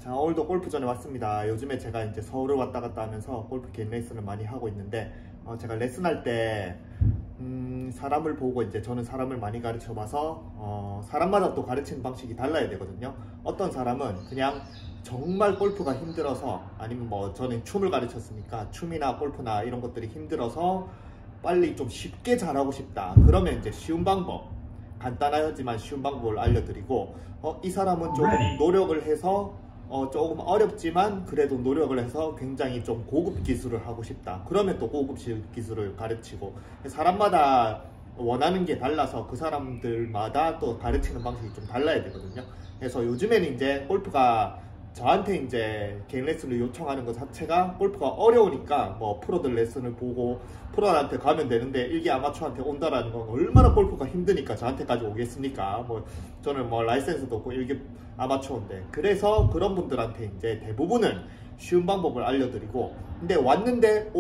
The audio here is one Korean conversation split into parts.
자, 오늘도 골프전에 왔습니다. 요즘에 제가 이제 서울을 왔다 갔다 하면서 골프 개인 레슨을 많이 하고 있는데, 제가 레슨할 때, 사람을 보고 이제 저는 사람을 많이 가르쳐 봐서, 사람마다 또 가르치는 방식이 달라야 되거든요. 어떤 사람은 그냥 정말 골프가 힘들어서, 아니면 뭐 저는 춤을 가르쳤으니까 춤이나 골프나 이런 것들이 힘들어서 빨리 좀 쉽게 잘하고 싶다. 그러면 이제 쉬운 방법, 간단하지만 쉬운 방법을 알려드리고, 이 사람은 조금 노력을 해서 조금 어렵지만 그래도 노력을 해서 굉장히 좀 고급 기술을 하고 싶다. 그러면 또 고급 기술을 가르치고, 사람마다 원하는 게 달라서 그 사람들마다 또 가르치는 방식이 좀 달라야 되거든요. 그래서 요즘에는 이제 골프가 저한테 이제 개인 레슨을 요청하는 것 자체가 골프가 어려우니까 뭐 프로들 레슨을 보고 프로한테 가면 되는데 일개 아마추어한테 온다라는 건 얼마나 골프가 힘드니까 저한테까지 오겠습니까? 뭐 저는 뭐 라이센스도 없고 일개 아마추어인데, 그래서 그런 분들한테 이제 대부분은 쉬운 방법을 알려드리고, 근데 왔는데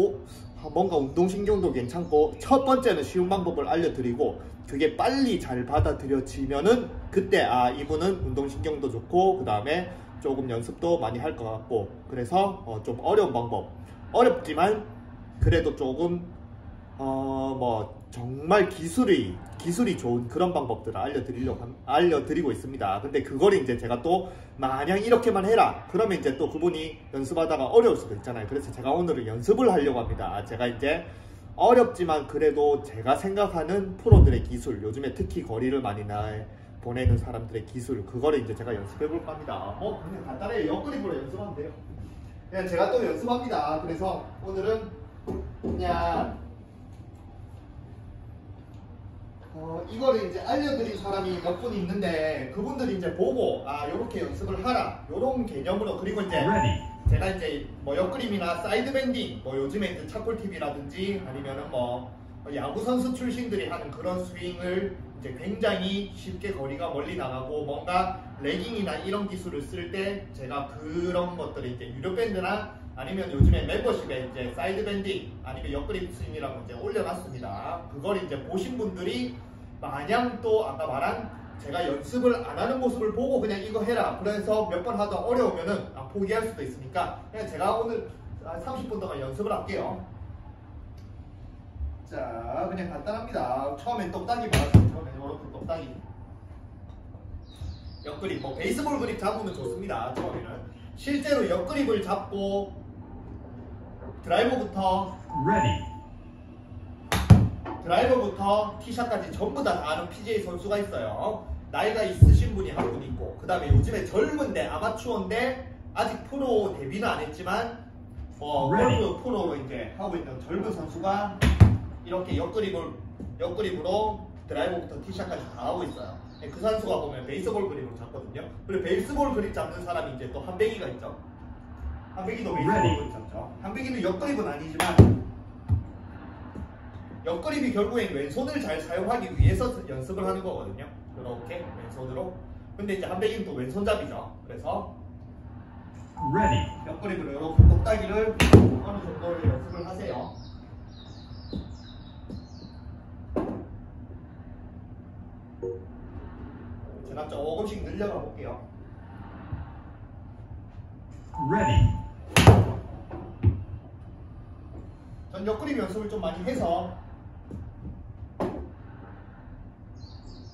뭔가 운동신경도 괜찮고 첫 번째는 쉬운 방법을 알려드리고 그게 빨리 잘 받아들여지면은 그때 이분은 운동신경도 좋고 그 다음에 조금 연습도 많이 할 것 같고, 그래서 좀 어려운 방법, 어렵지만 그래도 조금 뭐 정말 기술이 좋은 그런 방법들을 알려드리고 있습니다. 근데 그걸 이제 제가 또 마냥 이렇게만 해라 그러면 이제 또 그분이 연습하다가 어려울 수도 있잖아요. 그래서 제가 오늘은 연습을 하려고 합니다. 제가 이제 어렵지만 그래도 제가 생각하는 프로들의 기술, 요즘에 특히 거리를 많이 보내는 사람들의 기술, 그거를 이제 제가 연습해 볼까 합니다. 그냥 간단하게 옆그립으로 연습하면 돼요. 그냥 제가 또 연습합니다. 그래서 오늘은 그냥 이거를 이제 알려드린 사람이 몇 분 있는데 그분들이 이제 보고 요렇게 연습을 하라 요런 개념으로, 그리고 이제 제가 이제 뭐 옆그림이나 사이드 밴딩, 뭐 요즘에 이제 차콜팁이라든지 아니면은 뭐 야구 선수 출신들이 하는 그런 스윙을 이제 굉장히 쉽게 거리가 멀리 나가고 뭔가 레깅이나 이런 기술을 쓸 때 제가 그런 것들을 이제 유료 밴드나 아니면 요즘에 멤버십에 이제 사이드 밴딩 아니면 옆그립 스윙이라고 이제 올려놨습니다. 그걸 이제 보신 분들이 마냥 또 아까 말한 제가 연습을 안 하는 모습을 보고 그냥 이거 해라 그래서 몇 번 하다 어려우면은 포기할 수도 있으니까 그냥 제가 오늘 30분 동안 연습을 할게요. 자, 그냥 간단합니다. 처음엔 똑딱이 받았어요. 처음엔 이렇게 똑딱이. 옆그립, 뭐 베이스볼 그립 잡으면 좋습니다. 처음에는 실제로 옆그립을 잡고 드라이버부터 티샷까지 전부 다 아는 PGA 선수가 있어요. 나이가 있으신 분이 한 분 있고, 그 다음에 요즘에 젊은데 아마추어인데 아직 프로 데뷔는 안 했지만 골프 프로로 이제 하고 있는 젊은 선수가 이렇게 옆그립으로 드라이버부터 티샷까지 다 하고 있어요. 그 선수가 보면 베이스볼 그립을 잡거든요. 그리고 베이스볼 그립 잡는 사람이 이제 또 한배기가 있죠. 한배기도 베이스볼 그립 잡죠. 한배기는 옆그립은 아니지만 옆그립이 결국엔 왼손을 잘 사용하기 위해서 연습을 하는 거거든요. 이렇게 왼손으로. 근데 이제 한배기는 또 왼손잡이죠. 그래서 옆그립으로 이렇게 똑딱이를 어느 정도 연습을 하세요. 제가 조금씩 늘려가 볼게요. 전 옆그립 연습을 좀 많이 해서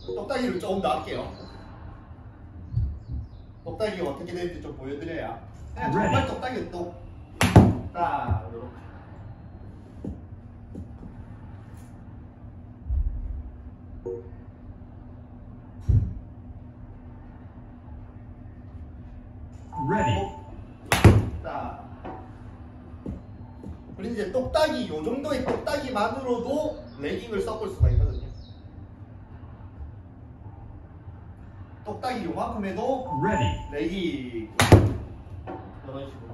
똑딱이를 조금 더 할게요. 똑딱이가 어떻게 되는지 좀 보여드려야 그냥 정말 똑딱이 딱 이렇게. 그리고 이제 똑딱이, 요 정도의 똑딱이만으로도 레깅을 섞을 수가 있거든요. 똑딱이 요만큼 해도 레깅 이런 식으로.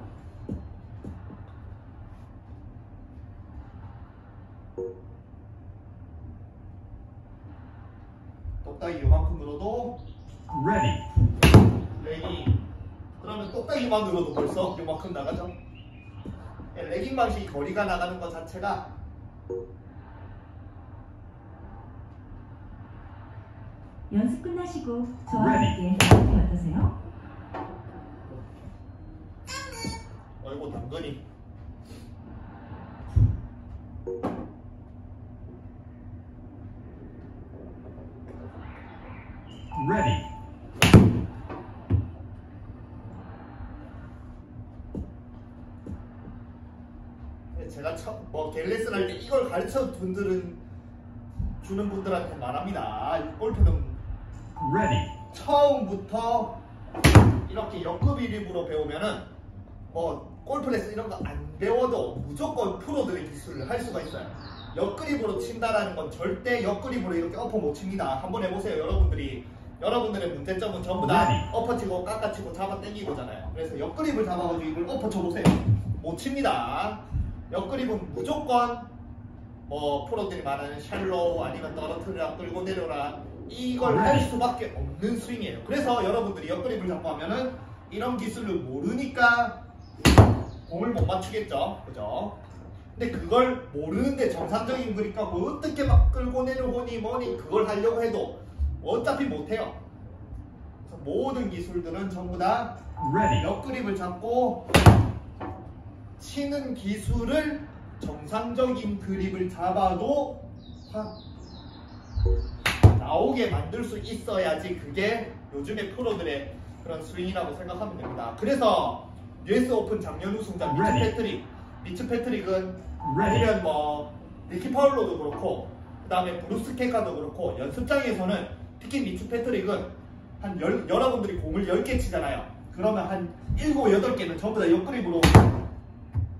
똑딱이 요만큼으로도 레깅. 그러면 똑딱이만으로도 벌써 요만큼 나가죠. 레깅 방식이 거리가 나가는 것 자체가 연습 끝나시고 저와 함께 어떠세요? 요거 당근이. Ready. 제가 개인 레슨 할 때 이걸 가르쳐 주는 분들한테 말합니다. 골프는 Ready. 처음부터 이렇게 역급 이립으로 배우면은 골프 레슨 이런 거 안 배워도 무조건 프로들의 기술을 할 수가 있어요. 역그립으로 친다라는 건 절대 역그립으로 이렇게 엎어 못 칩니다. 한번 해보세요. 여러분들의 문제점은 전부 다 엎어 치고 깎아치고 잡아 당기고잖아요. 그래서 역그립을 잡아가지고 이걸 엎어 쳐보세요. 못 칩니다. 역그립은 무조건 프로들이 말하는 샬로우 아니면 떨어뜨려라 끌고 내려라 이걸 할 수밖에 없는 스윙이에요. 그래서 여러분들이 역그립을 잡고 하면은 이런 기술을 모르니까 공을 못 맞추겠죠. 그죠? 근데 그걸 모르는데 정상적인 그립과 뭐 어떻게 막 끌고 내려오니 뭐니 그걸 하려고 해도 어차피 못해요. 그래서 모든 기술들은 전부 다 역그립을 잡고 치는 기술을 정상적인 그립을 잡아도 나오게 만들 수 있어야지 그게 요즘의 프로들의 그런 스윙이라고 생각하면 됩니다. 그래서 US 오픈 작년 우승자 미츠 패트릭은 아니면 리키 파울로도 그렇고 그 다음에 브루스 케카도 그렇고 연습장에서는 특히 미츠 패트릭은 여러분들이 공을 10개 치잖아요. 그러면 한 7, 8개는 전부 다 역그립으로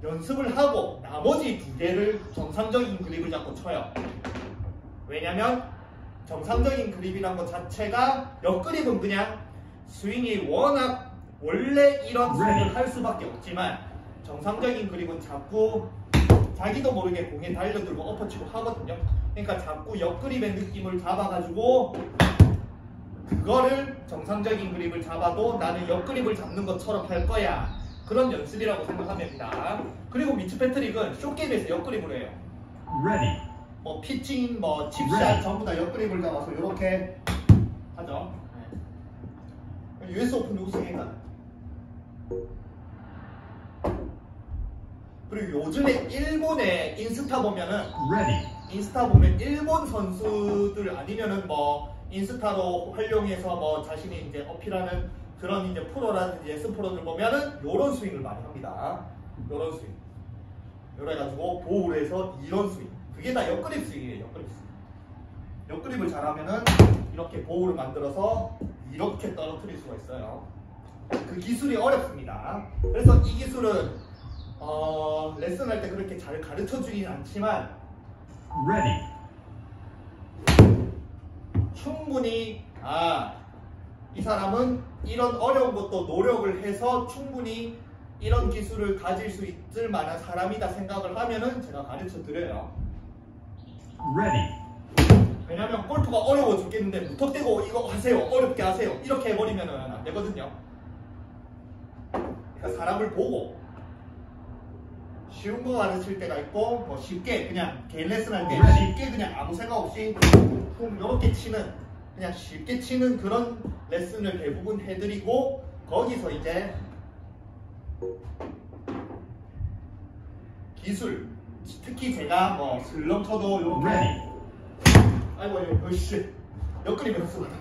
연습을 하고 나머지 2개를 정상적인 그립을 잡고 쳐요. 왜냐면 정상적인 그립이란 것 자체가 역그립은 그냥 스윙이 원래 이런 스윙을 할 수밖에 없지만 정상적인 그립은 자꾸 자기도 모르게 공에 달려들고 엎어치고 하거든요. 그러니까 자꾸 역그립의 느낌을 잡아가지고 그거를 정상적인 그립을 잡아도 나는 역그립을 잡는 것처럼 할 거야. 그런 연습이라고 생각하면 됩니다. 그리고 미츠 패트릭은 숏게임에서 역그립으로 해요. 피칭, 칩샷 전부 다 역그립을 잡아서 이렇게 하죠. US 오픈 우승했잖아요. 그리고 요즘에 일본의 인스타 보면은 일본 선수들 아니면은 인스타로 활용해서 자신이 이제 어필하는 그런 이제 프로라든지 예스 프로들 보면은 요런 스윙을 많이 합니다. 요런 스윙. 요래가지고 보호를 해서 이런 스윙. 그게 다 역그립 스윙이에요. 역그립 스윙. 역그립을 잘하면은 이렇게 보호를 만들어서 이렇게 떨어뜨릴 수가 있어요. 그 기술이 어렵습니다. 그래서 이 기술은 레슨할 때 그렇게 잘 가르쳐 주긴 않지만 충분히 이 사람은 이런 어려운 것도 노력을 해서 충분히 이런 기술을 가질 수 있을 만한 사람이다 생각을 하면은 제가 가르쳐 드려요. 왜냐면 골프가 어려워 죽겠는데 무턱대고 이거 하세요, 어렵게 하세요 이렇게 해버리면은 안 되거든요. 그러니까 사람을 보고 쉬운 거 가르칠 때가 있고 쉽게 그냥 개인 레슨 할 때 쉽게 그냥 아무 생각 없이 이렇게 치는 그냥 쉽게 치는 그런 레슨을 대부분 해드리고 거기서 이제 기술 특히 제가 슬럼 쳐도 이렇게 아이고 역그립 연습하다.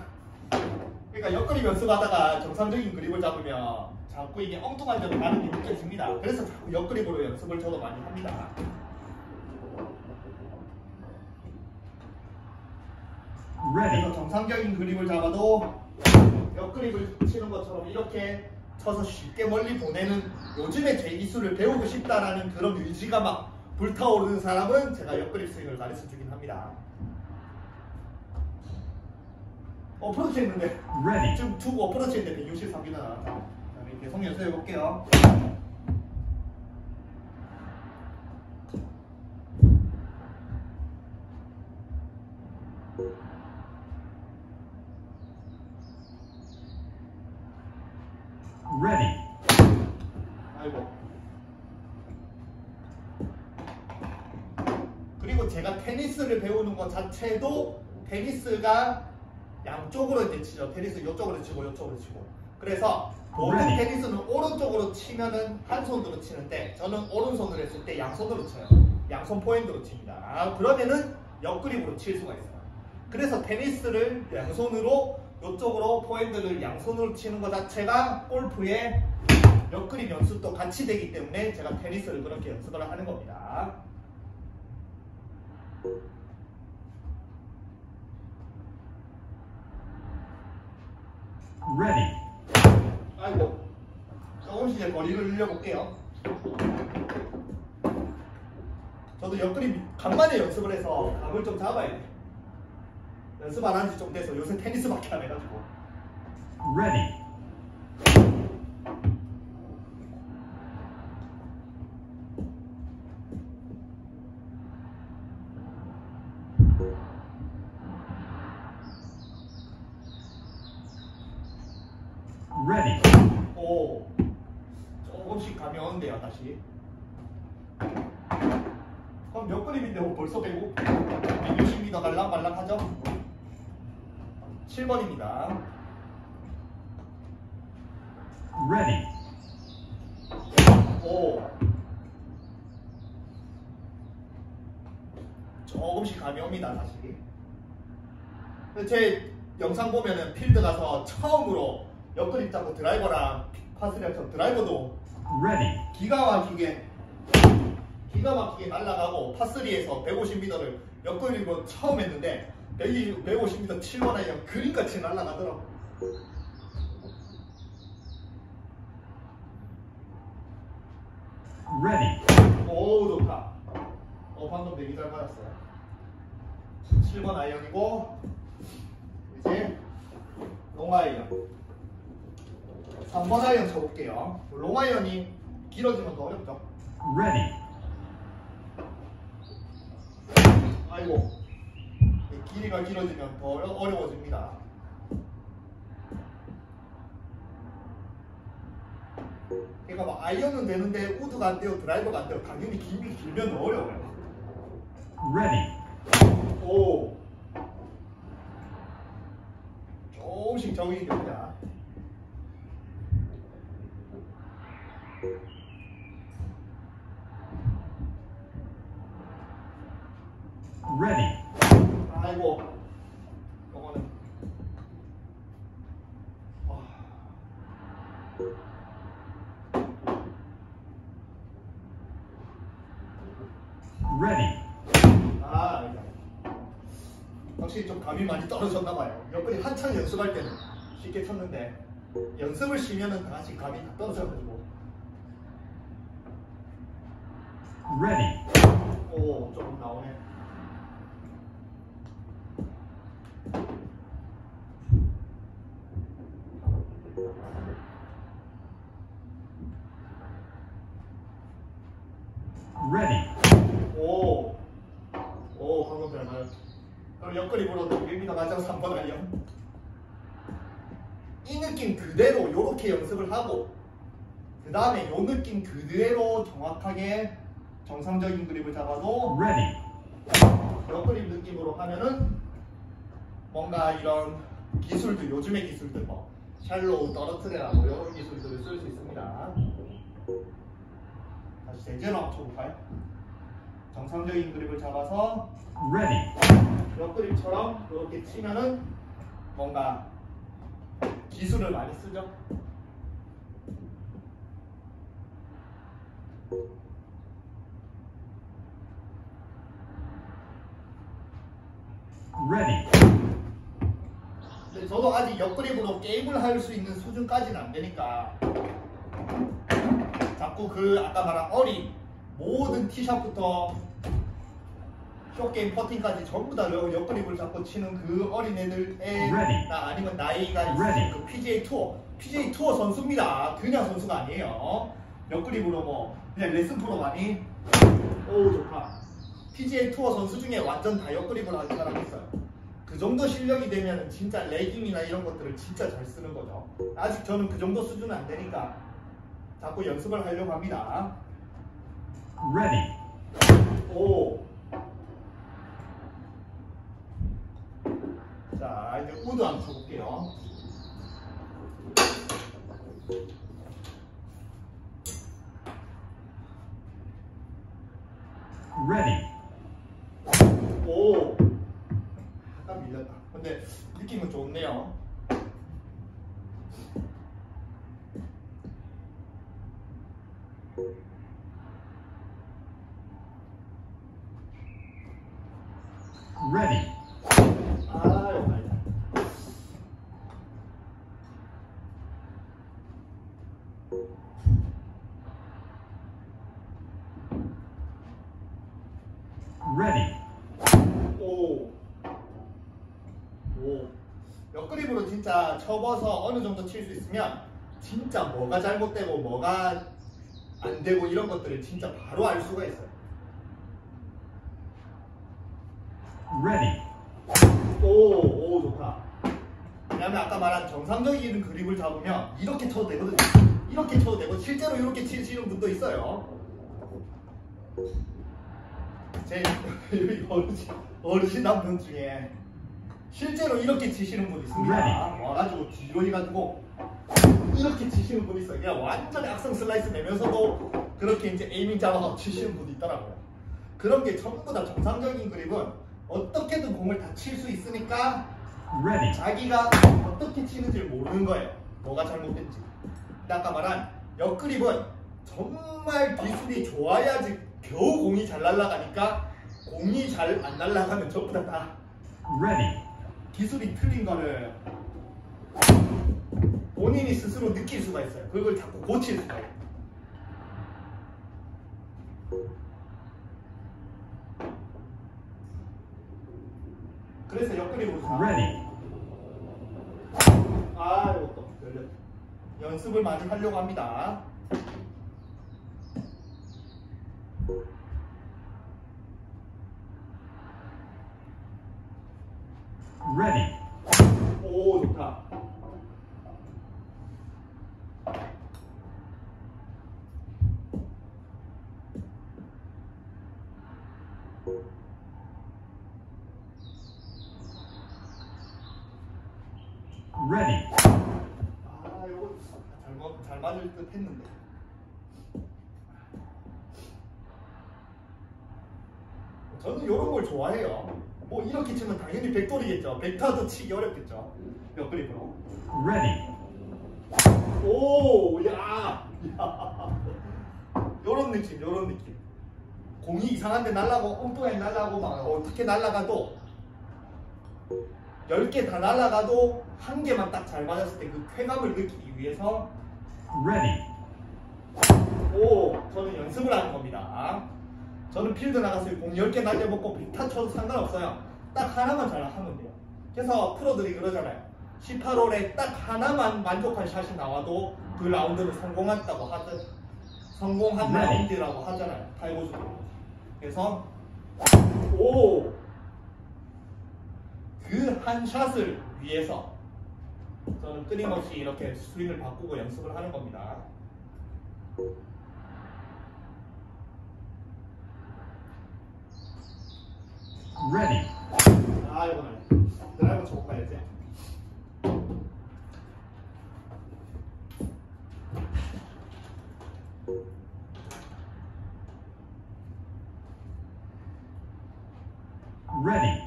그러니까 역그립 연습하다가 정상적인 그립을 잡으면 자꾸 이게 엉뚱한 점이 많은 게 느껴집니다. 그래서 자꾸 역그립으로 연습을 저도 많이 합니다. 그래서 정상적인 그립을 잡아도 역그립을 치는 것처럼 이렇게 쳐서 쉽게 멀리 보내는 요즘에 제 기술을 배우고 싶다라는 그런 의지가 막 불타오르는 사람은 제가 역그립 스윙을 가르쳐 주긴 합니다. 어프로치 했는데 지금 두 어프로치 했는데 163m 나왔다. 계속 연습해 볼게요. 아이고. 그리고 제가 테니스를 배우는 것 자체도 테니스가 양쪽으로 이제 치죠. 테니스 이쪽으로 치고 이쪽으로 치고. 그래서 모든 테니스는 오른쪽으로 치면은 한 손으로 치는데 저는 오른손으로 했을 때 양손으로 쳐요. 양손 포핸드로 칩니다. 그러면은 옆그립으로 칠 수가 있어요. 그래서 테니스를 양손으로 이쪽으로 포핸드를 양손으로 치는 것 자체가 골프의 옆그립 연습도 같이 되기 때문에 제가 테니스를 그렇게 연습을 하는 겁니다. Ready. 아이고, 조금씩 이제 거리를 늘려볼게요. 저도 옆그립 간만에 연습을 해서 감을 좀 잡아야 돼. 연습 안 한 지 좀 돼서 요새 테니스밖에 안 해가지고. Ready. Ready. 오, 조금씩 감이 오는데요, 다시. 그럼 몇 그립인데 뭐 벌써 160m 갈랑말랑하죠? 7번입니다. Ready. 오, 조금씩 감이 옵니다, 다시. 제 영상 보면은 필드 가서 처음으로 옆그립 잡고 드라이버랑 파스리랑 드라이버도 Ready. 기가 막히게 날아가고 파3에서 150m를 옆그립으로 처음 했는데 150m 7번 아이언 그림같이 날아가더라고. Ready. 오, 좋다. 방금 되게 잘 맞았어요. 7번 아이언이고 이제 롱 아이언 3번 아이언 쳐볼게요. 롱 아이언이 길어지면 더 어렵죠. Ready. 아이고, 길이가 길어지면 더 어려워집니다. 그러니까 막 아이언은 되는데 우드가 안 돼요, 드라이버가 안 돼요. 당연히 길면 어려워요. Ready. 오, 조금씩 적응이 됩니다. Ready. 아이고, 요거는 Ready. 확실히 좀 감이 많이 떨어졌나 봐요. 여건이 한창 연습할 때는 쉽게 쳤는데 연습을 쉬면은 다 같이 감이 다 떨어져가지고. Ready. 오, 조금 나오네. Ready. 오, 방금 잘 맞았어. 그럼 옆그립으로 1m 맞아서 3번 아이언. 이 느낌 그대로 이렇게 연습을 하고 그 다음에 이 느낌 그대로 정확하게 정상적인 그립을 잡아도 Ready. 옆그립 느낌으로 하면은 뭔가 이런 기술들, 요즘의 기술들 뭐 샬로우, 떨어뜨려라 뭐 이런 기술들을 쓸 수 있습니다. 다시 제대로 한번 쳐볼까요? 정상적인 그립을 잡아서 Ready. 옆그립처럼 이렇게 치면은 뭔가 기술을 많이 쓰죠. Ready. 근데 저도 아직 옆그립으로 게임을 할 수 있는 수준까지는 안 되니까 자꾸 그 아까 말한 어린 모든 티샷부터 쇼게임 퍼팅까지 전부 다 옆그립을 잡고 치는 그 어린애들의 아니면 나이가 있으신 그 PGA 투어 선수입니다. 그냥 선수가 아니에요. 옆그립으로 뭐 그냥 레슨 프로 많이. 오, 좋다. PGA 투어 선수 중에 완전 다 옆그립을 하는 사람이 있어요. 그 정도 실력이 되면 진짜 레깅이나 이런 것들을 진짜 잘 쓰는 거죠. 아직 저는 그 정도 수준은 안 되니까 자꾸 연습을 하려고 합니다. Ready. 오. 자, 이제 우드 한번 쳐볼게요. Ready. 오, 약간 밀렸다. 근데 느낌은 좋네요. Ready. 아유, 말이야. Ready. 오. 오. 옆그립으로 진짜 접어서 어느 정도 칠 수 있으면 진짜 뭐가 잘못되고 뭐가 안 되고 이런 것들을 진짜 바로 알 수가 있어요. Ready. 오, 좋다. 왜냐면 아까 말한 정상적인 그립을 잡으면 이렇게 쳐도 되거든요. 이렇게 쳐도 되고 실제로 이렇게 치시는 분도 있어요. 제 여기 어르신 남편 중에 실제로 이렇게 치시는 분 있습니다. 와가지고 뒤로 해가지고 이렇게 치시는 분 있어요. 그냥 완전히 악성 슬라이스 내면서도 그렇게 이제 에이밍 잡아서 치시는 분이 있더라고요. 그런 게 전부 다 정상적인 그립은 어떻게든 공을 다 칠 수 있으니까 Ready. 자기가 어떻게 치는지를 모르는 거예요. 뭐가 잘못된지. 근데 아까 말한 옆그립은 정말 기술이 좋아야지 겨우 공이 잘 날아가니까 공이 잘 안 날아가면 전부 다 Ready. 기술이 틀린 거를 본인이 스스로 느낄 수가 있어요. 그걸 자꾸 고칠 수가 있어요. 그래서 옆그립으로 Ready. 아, 이것도 열렸다. 연습을 많이 하려고 합니다. Ready. 오, 좋다. Ready. 아, 이거 잘 맞을 듯 했는데. 저는 이런 걸 좋아해요. 뭐 이렇게 치면 당연히 백돌이겠죠. 백타도 치기 어렵겠죠. 옆그립으로. Ready. 오, 야. 요런 느낌, 요런 느낌. 공이 이상한데 날라고, 엉뚱하게 날라고, 막 어떻게 날라가도 10개 다 날라가도 한 개만 딱 잘 맞았을 때 그 쾌감을 느끼기 위해서 Ready. 오, 저는 연습을 하는 겁니다. 저는 필드 나가서 공 10개 날려먹고 빅타 쳐도 상관없어요. 딱 하나만 잘 하면 돼요. 그래서 프로들이 그러잖아요. 18홀에 딱 하나만 만족한 샷이 나와도 그 라운드는 성공한 네. 라운드라고 하잖아요. 타이거즈도. 그래서 오, 그 한 샷을 위해서 저는 끊임없이 이렇게 스윙을 바꾸고 연습을 하는 겁니다. Ready. 아, 이거는 드라이버 쳐고 가야지. Ready.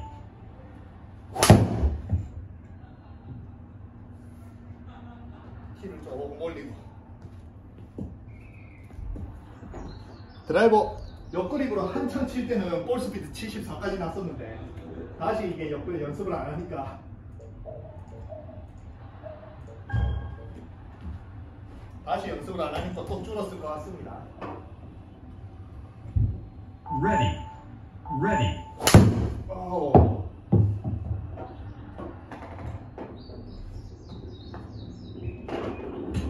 키를 조금 올리고. 드라이버 옆그립으로 한창 칠 때는 볼 스피드 74까지 났었는데 다시 이게 옆그립 연습을 안 하니까 다시 연습을 안 하니까 또 줄었을 것 같습니다. Ready. Ready. 오.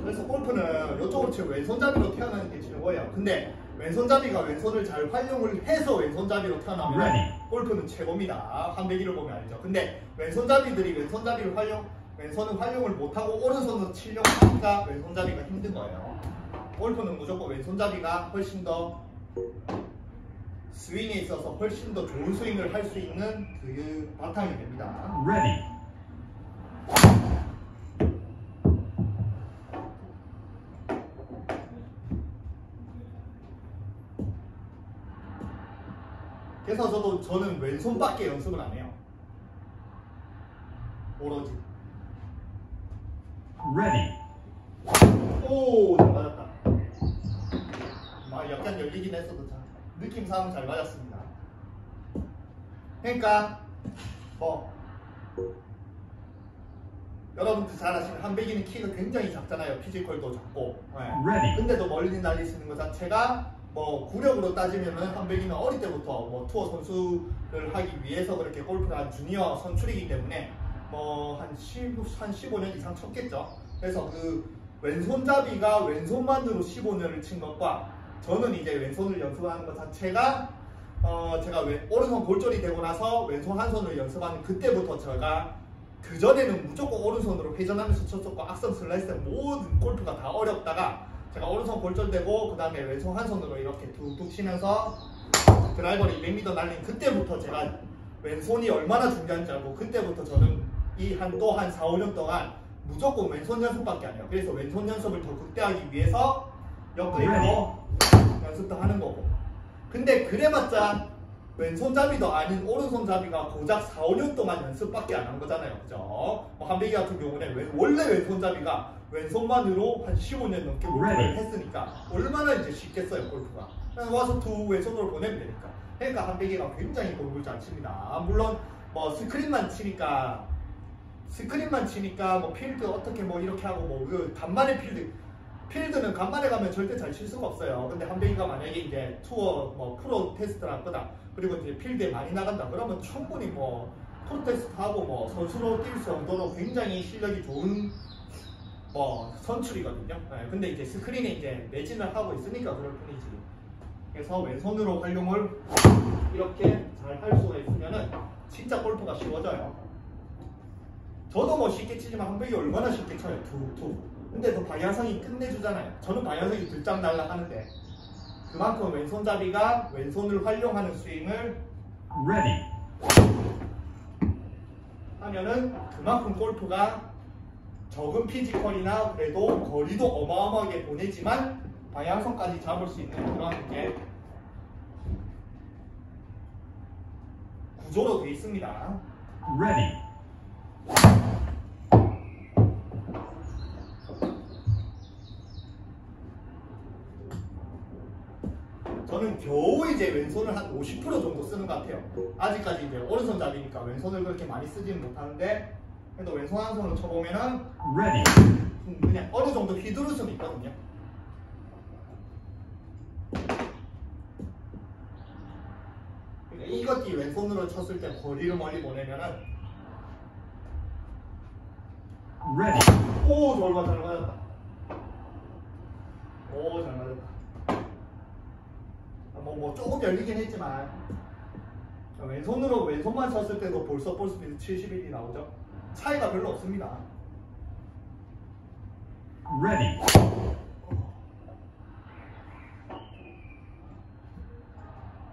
그래서 골프는 이쪽으로 치고 왼손잡이로 태어나는 게 최고예요. 근데 왼손잡이가 왼손을 잘 활용을 해서 왼손잡이로 태어나면 Ready. 골프는 최고입니다. 한배기를 보면 알죠. 근데 왼손잡이들이 왼손을 활용을 못하고 오른손으로 치려고 하니까 왼손잡이가 힘든 거예요. 골프는 무조건 왼손잡이가 훨씬 더 스윙에 있어서 훨씬 더 좋은 스윙을 할 수 있는 그 바탕이 됩니다. Ready. 그래서 저는 왼손밖에 연습을 안 해요. 오로지. Ready. 오, 잘 맞았다. 약간 열리긴 했어도 느낌상은 잘 맞았습니다. 그러니까 여러분들 잘 아시는 한백이는 키가 굉장히 작잖아요. 피지컬도 작고. 네. 근데도 멀리 날릴 수 있는 것 자체가 구력으로 따지면은 한백이는 어릴 때부터 투어 선수를 하기 위해서 그렇게 골프를 한 주니어 선출이기 때문에 한 15년 이상 쳤겠죠. 그래서 그 왼손잡이가 왼손만으로 15년을 친 것과 저는 이제 왼손을 연습하는 것 자체가 제가 오른손 골절이 되고 나서 왼손 한 손을 연습하는 그때부터 제가 그전에는 무조건 오른손으로 회전하면서 쳤었고 악성 슬라이스 모든 골프가 다 어렵다가 제가 오른손 골절되고 그 다음에 왼손 한 손으로 이렇게 툭툭 치면서 드라이버를 200m 날린 그때부터 제가 왼손이 얼마나 중요한지 알고 그때부터 저는 또 한 4, 5년 동안 무조건 왼손 연습밖에 안 해요. 그래서 왼손 연습을 더 극대화하기 위해서 옆그립으로 연습도 하는 거고. 근데 그래봤자 왼손잡이도 아닌 오른손잡이가 고작 4, 5년 동안 연습밖에 안 한 거잖아요. 그죠? 한백이 같은 경우는 원래 왼손잡이가 왼손만으로 한 15년 넘게 골프를 했으니까 얼마나 이제 쉽겠어요, 골프가. 그냥 와서 왼손으로 보내면 되니까. 그러니까 한백이가 굉장히 골프를 잘 칩니다. 물론 스크린만 치니까 필드 어떻게 이렇게 하고 그 간만에 필드는 간만에 가면 절대 잘 칠 수가 없어요. 근데 한백이가 만약에 이제 투어 프로 테스트를 할 거다. 그리고 이제 필드에 많이 나간다. 그러면 충분히 프로 테스트 하고 선수로 뛸 정도로 굉장히 실력이 좋은 선출이거든요. 네, 근데 이제 스크린에 이제 매진을 하고 있으니까 그럴 뿐이지. 그래서 왼손으로 활용을 이렇게 잘 할 수가 있으면은 진짜 골프가 쉬워져요. 저도 쉽게 치지만 한백이 얼마나 쉽게 쳐요. 툭툭. 근데 그 방향성이 끝내주잖아요. 저는 방향성이 들짝날락 하는데 그만큼 왼손잡이가 왼손을 활용하는 스윙을 Ready. 하면은 그만큼 골프가 적은 피지컬이나 그래도 거리도 어마어마하게 보내지만 방향성까지 잡을 수 있는 그런 이제 구조로 되어 있습니다. Ready. 저는 겨우 이제 왼손을 한 50% 정도 쓰는 것 같아요. 아직까지 이제 오른손잡이니까 왼손을 그렇게 많이 쓰지는 못하는데 그래도 왼손 한 손으로 쳐보면은 Ready. 그냥 어느 정도 휘두를 수는 있거든요. 그러니까 이것이 왼손으로 쳤을 때 거리를 멀리 보내면은 Ready. 오, 잘 맞았다. 오, 잘 맞았다. 조금 열리긴 했지만 왼손만 쳤을 때도 벌써 볼 스피드 71이 나오죠. 차이가 별로 없습니다. Ready.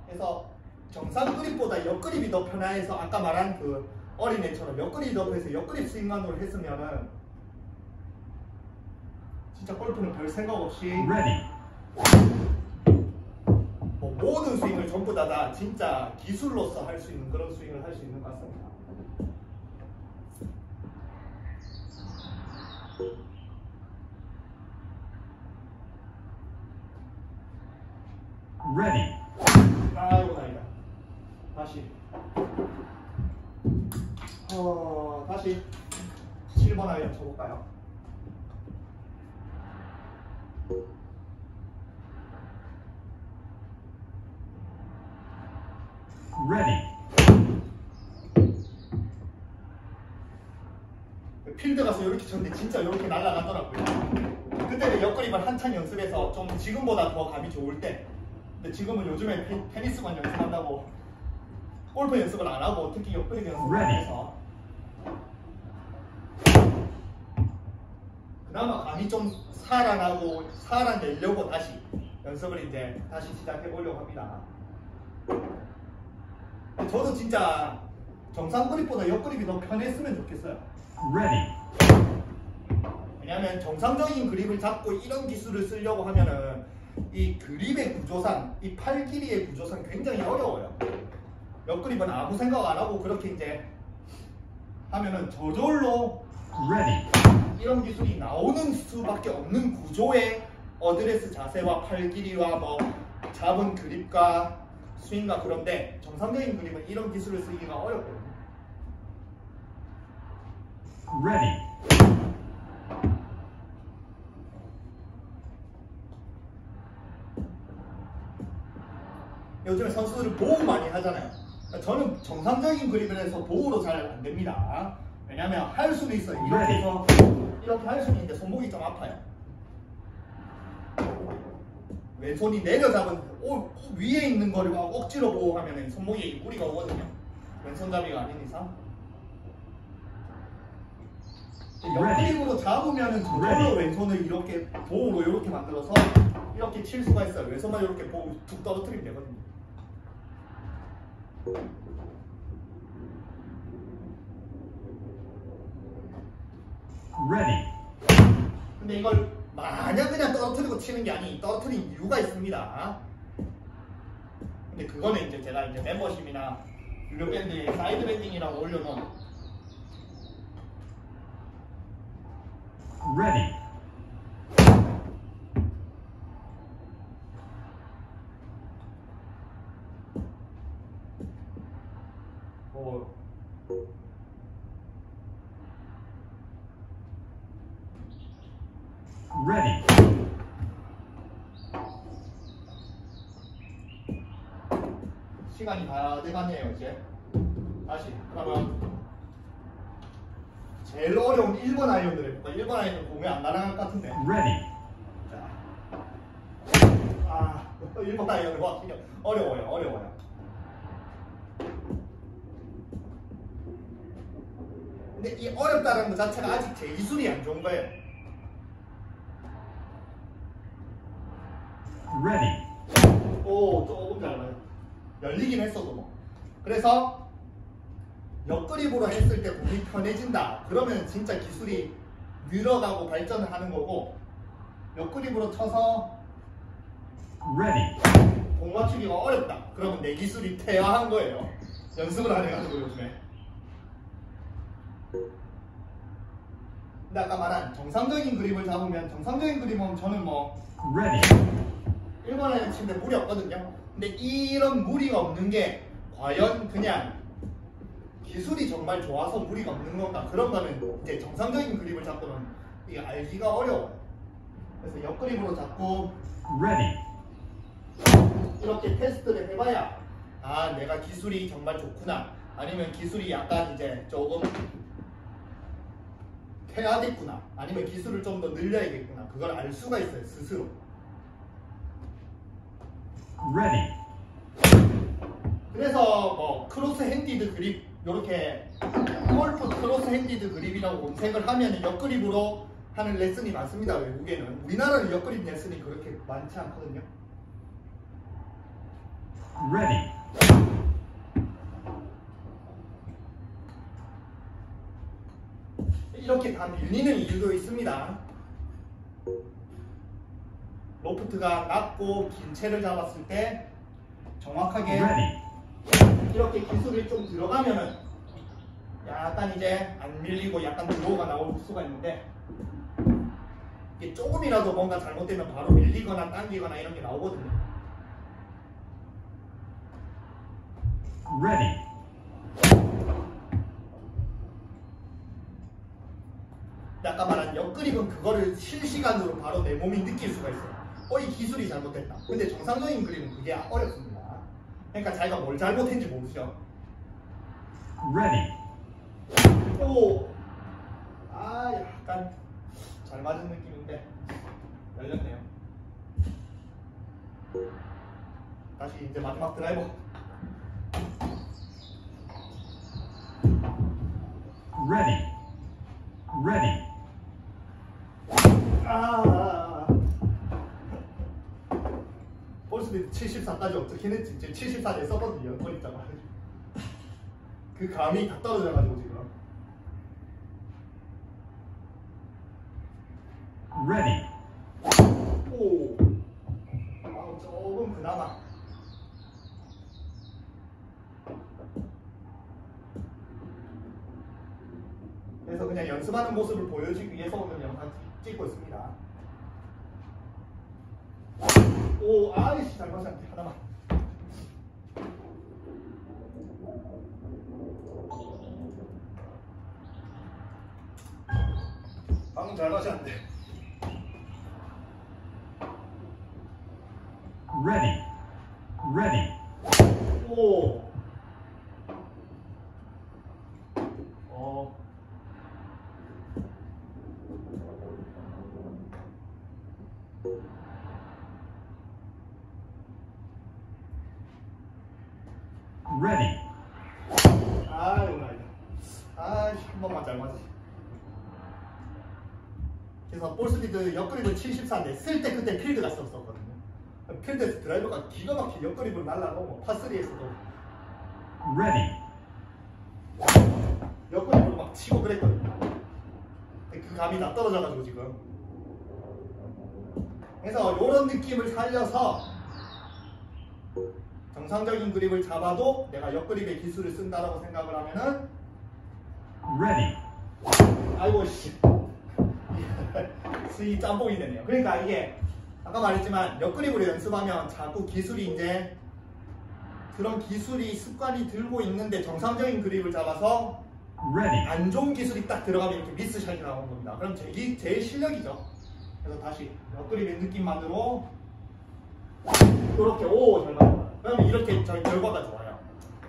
그래서 정상 그립보다 옆그립이 더 편해서 아까 말한 그 어린애처럼 옆그립이 더 편해서 옆그립 스윙만으로 했으면은 진짜 골프는 별 생각 없이 Ready. 모든 스윙을 전부 다 진짜 기술로서 할 수 있는 그런 스윙을 할 수 있는 것 같습니다. Ready. 아이고 다행이다. 다시 7번 아이언 쳐볼까요? Ready. 필드 가서 이렇게 쳤는데 진짜 이렇게 날아가더라고요. 그때는 옆그립을 한창 연습해서 좀 지금보다 더 감이 좋을 때, 근데 지금은 요즘에 테니스만 연습한다고 골프 연습을 안 하고 특히 옆그립 연습을 안 해서 그나마 감이 좀 살아내려고 다시 연습을 이제 다시 시작해 보려고 합니다. 저도 진짜 정상 그립보다 옆그립이 더 편했으면 좋겠어요. Ready. 왜냐하면 정상적인 그립을 잡고 이런 기술을 쓰려고 하면은 이 그립의 구조상, 이 팔 길이의 구조상 굉장히 어려워요. 옆그립은 아무 생각 안 하고 그렇게 이제 하면은 저절로 ready, 이런 기술이 나오는 수밖에 없는 구조의 어드레스 자세와 팔 길이와 뭐 잡은 그립과 스윙과 그런데 정상적인 그립은 이런 기술을 쓰기가 어렵거든요. ready, 요즘에 선수들은 보호 많이 하잖아요. 저는 정상적인 그립을 해서 보호로 잘 안 됩니다. 왜냐면 할 수도 있어요. 이렇게 해서 이렇게 할 수는 있는데 손목이 좀 아파요. 왼손이 내려잡은 위에 있는 거를 막 억지로 보호하면 손목에 무리가 오거든요. 왼손잡이가 아닌 이상. 옆그립으로 잡으면 저절로 왼손을 이렇게 보호로 이렇게 만들어서 이렇게 칠 수가 있어요. 왼손만 이렇게 보호 툭 떨어뜨리면 되거든요. ready, 근데 이걸 마냥 그냥 떨어뜨리고 치는 게 아니 떨어뜨린 이유가 있습니다. 근데 그거는 이제 제가 이제 멤버십이나 유료밴드에 사이드 밴딩이라고 올려놓은 ready, ready, 시간이 다 돼가네요 이제. 다시 그러면 제일 어려운 1번 아이언을 해볼까? 1번 아이언은 공에 안 날아갈 것 같은데. ready, 자, 1번 아이언을 하기가 어려워요. 근데 이 어렵다는 것 자체가 아직 제 기술이 안 좋은 거예요. ready, 오, 조금 잘 열리긴 했어도 뭐. 그래서 옆그립으로 했을 때 공이 편해진다. 그러면 진짜 기술이 늘어가고 발전을 하는 거고, 옆그립으로 쳐서 ready, 공 맞추기가 어렵다. 그러면 내 기술이 퇴화한 거예요. 연습을 안 해가지고 요즘에. 근데 아까 말한 정상적인 그립을 잡으면 정상적인 그립은 저는 뭐 ready, 1번 아이언 치는데 무리 없거든요. 근데 이런 무리가 없는 게 과연 그냥 기술이 정말 좋아서 무리가 없는 건가? 그런 거는 이제 정상적인 그립을 잡고는 이게 알기가 어려워요. 그래서 옆그립으로 잡고 ready, 이렇게 테스트를 해봐야 아 내가 기술이 정말 좋구나 아니면 기술이 약간 이제 조금 퇴화됐구나 아니면 기술을 좀 더 늘려야겠구나 그걸 알 수가 있어요 스스로. ready, 그래서 뭐 크로스 핸디드 그립 이렇게 골프 크로스 핸디드 그립이라고 검색을 하면 옆그립으로 하는 레슨이 많습니다. 외국에는. 우리나라는 옆그립 레슨이 그렇게 많지 않거든요. ready, 이렇게 다 밀리는 이유도 있습니다. 로프트가 낮고 긴 채를 잡았을 때 정확하게 ready, 이렇게 기술이 좀 들어가면은 약간 이제 안 밀리고 약간 드로우가 나올 수가 있는데 이게 조금이라도 뭔가 잘못되면 바로 밀리거나 당기거나 이런 게 나오거든요. ready, 아까 말한 옆그립은 그거를 실시간으로 바로 내 몸이 느낄 수가 있어요. 이 기술이 잘못됐다. 근데 정상적인 그립은 그게 어렵습니다. 그러니까 자기가 뭘 잘못했는지 모르죠. ready, 오! 아, 약간 잘 맞은 느낌인데 열렸네요. 다시 이제 마지막 드라이버. ready, ready, 볼스피드 74까지 어떻게 했지? 지금 74에 썼거든요. 연거리자가 그 감이 다 떨어져가지고 지금. ready, 오, 조금 그나마 연습하는 모습을 보여주기 위해서 오늘 영상 찍고 있습니다. 오, 아이씨, 잘 맞았네. 하나만. 방금 잘 맞았는데. Ready. Ready. 오. Ready. 아이고, 나이다. 아이씨, 한 번만 잘 맞지. 그래서 볼스피드 옆그립을 74인데 쓸 때 그때 필드가 썼었거든요. 필드에서 드라이버가 기가 막히게 옆그립을 날라가고 파3에서도 Ready. 옆그립으로 막 치고 그랬거든요. 근데 그 감이 다 떨어져가지고 지금. 그래서 이런 느낌을 살려서 정상적인 그립을 잡아도 내가 옆그립의 기술을 쓴다라고 생각을 하면은 Ready. 아이고 씨 스이 짬뽕이 되네요. 그러니까 이게 아까 말했지만 옆그립으로 연습하면 자꾸 기술이 이제 그런 기술이 습관이 들고 있는데 정상적인 그립을 잡아서 Ready. 안 좋은 기술이 딱 들어가면 이렇게 미스샷이 나오는 겁니다. 그럼 제일 실력이죠. 그래서 다시 옆그립의 느낌만으로 이렇게 오 잘 맞다. 그러면 이렇게 저희 결과가 좋아요.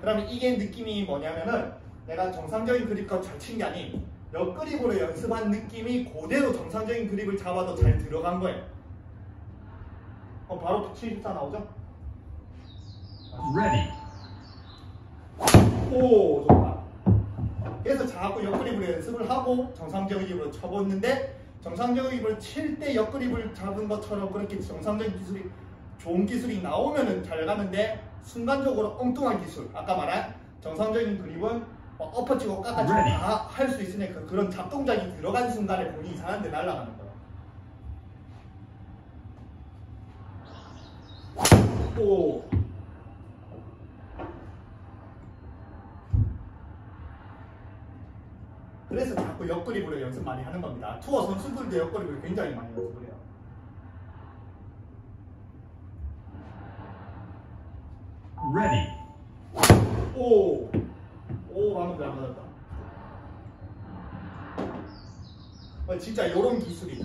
그러면 이게 느낌이 뭐냐면은 내가 정상적인 그립과 잘 친 게 아닌 옆그립으로 연습한 느낌이 그대로 정상적인 그립을 잡아도 잘 들어간 거예요. 바로 74 나오죠? Ready. 오 좋다. 그래서 자꾸 옆그립으로 연습을 하고 정상적인 그립으로 쳐봤는데 정상적인 그립을 칠 때 옆그립을 잡은 것처럼 그렇게 정상적인 기술이 좋은 기술이 나오면은 잘 가는데 순간적으로 엉뚱한 기술 아까 말한 정상적인 그립은 엎어치고 깎아치고 다 할 수 있으니까 그런 잡동작이 들어간 순간에 공이 이상한 데 날아가는 거예요. 오. 그래서 자꾸 옆그립으로 연습 많이 하는 겁니다. 투어 선수들도 옆그립을 굉장히 많이 연습을 해요. Ready. 오, 방금 잘 맞았다. 진짜 요런 기술이.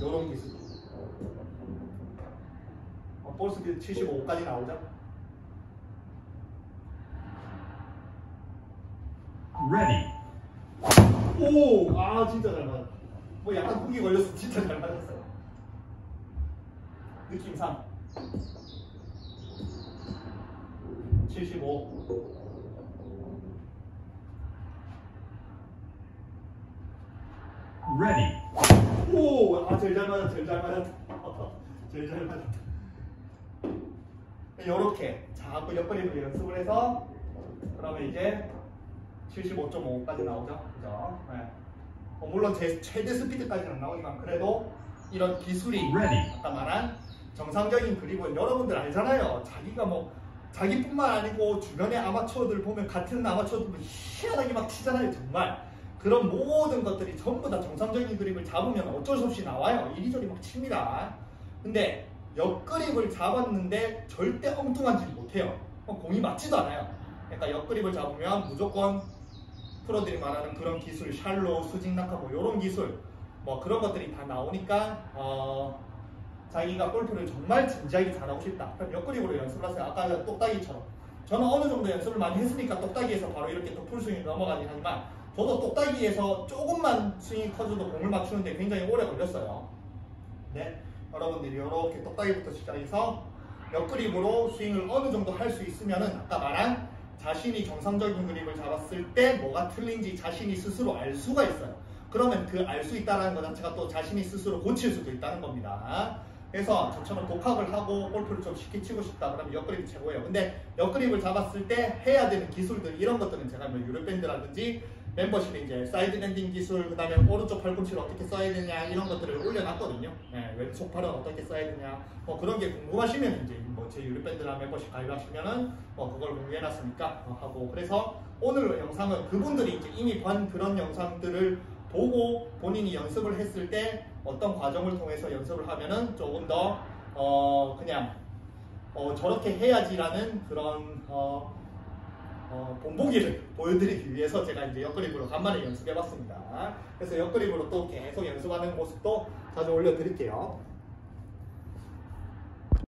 볼스피드 75까지 나오죠? Ready. 오, 진짜 잘 맞았다. 약간 후기 걸렸어. 진짜 잘 맞았어요. 느낌상. 75. Ready. 오, 제일 잘 맞았다. 제일 잘 맞았다. 요렇게 자꾸 옆그립을 연습을 해서 그러면 이제 75.5까지 나오죠. 그죠? 네. 물론 제 최대 스피드까지는 안 나오지만 그래도 이런 기술이 Ready. 아까 말한 정상적인 그립은 여러분들 알잖아요. 자기뿐만 아니고 주변의 아마추어들 보면 같은 아마추어들 희한하게 막 치잖아요. 정말 그런 모든 것들이 전부 다 정상적인 그립을 잡으면 어쩔 수 없이 나와요. 이리저리 막 칩니다. 근데 옆그립을 잡았는데 절대 엉뚱하지 못해요. 공이 맞지도 않아요. 그러니까 옆그립을 잡으면 무조건 프로들이 말하는 그런 기술, 샬로, 수직 낙하 이런 기술 그런 것들이 다 나오니까 자기가 골프를 정말 진지하게 잘하고 싶다. 그럼 옆그립으로 연습을 하세요. 아까 똑딱이처럼. 저는 어느 정도 연습을 많이 했으니까 똑딱이에서 바로 이렇게 또 풀스윙이 넘어가긴 하지만 저도 똑딱이에서 조금만 스윙이 커져도 공을 맞추는데 굉장히 오래 걸렸어요. 네, 여러분들이 이렇게 똑딱이부터 시작해서 옆그립으로 스윙을 어느 정도 할 수 있으면은 아까 말한 자신이 정상적인 그립을 잡았을 때 뭐가 틀린지 자신이 스스로 알 수가 있어요. 그러면 그 알 수 있다는 것 자체가 또 자신이 스스로 고칠 수도 있다는 겁니다. 그래서 저처럼 독학을 하고 골프를 좀 쉽게 치고 싶다 그러면 옆그립이 최고예요. 근데 옆그립을 잡았을 때 해야 되는 기술들 이런 것들은 제가 유료밴드라든지 멤버십에 이제 사이드 랜딩 기술, 그 다음에 오른쪽 팔꿈치를 어떻게 써야 되냐 이런 것들을 올려놨거든요. 네, 왼쪽 팔은 어떻게 써야 되냐 그런 게 궁금하시면 이제 제 유료밴드나 멤버십 가입하시면은 그걸 공유해놨으니까 하고 그래서 오늘 영상은 그분들이 이제 이미 본 그런 영상들을 보고 본인이 연습을 했을 때 어떤 과정을 통해서 연습을 하면은 조금 더 그냥 저렇게 해야지라는 그런 본보기를 보여드리기 위해서 제가 이제 옆그립으로 간만에 연습해봤습니다. 그래서 옆그립으로 또 계속 연습하는 모습도 자주 올려드릴게요.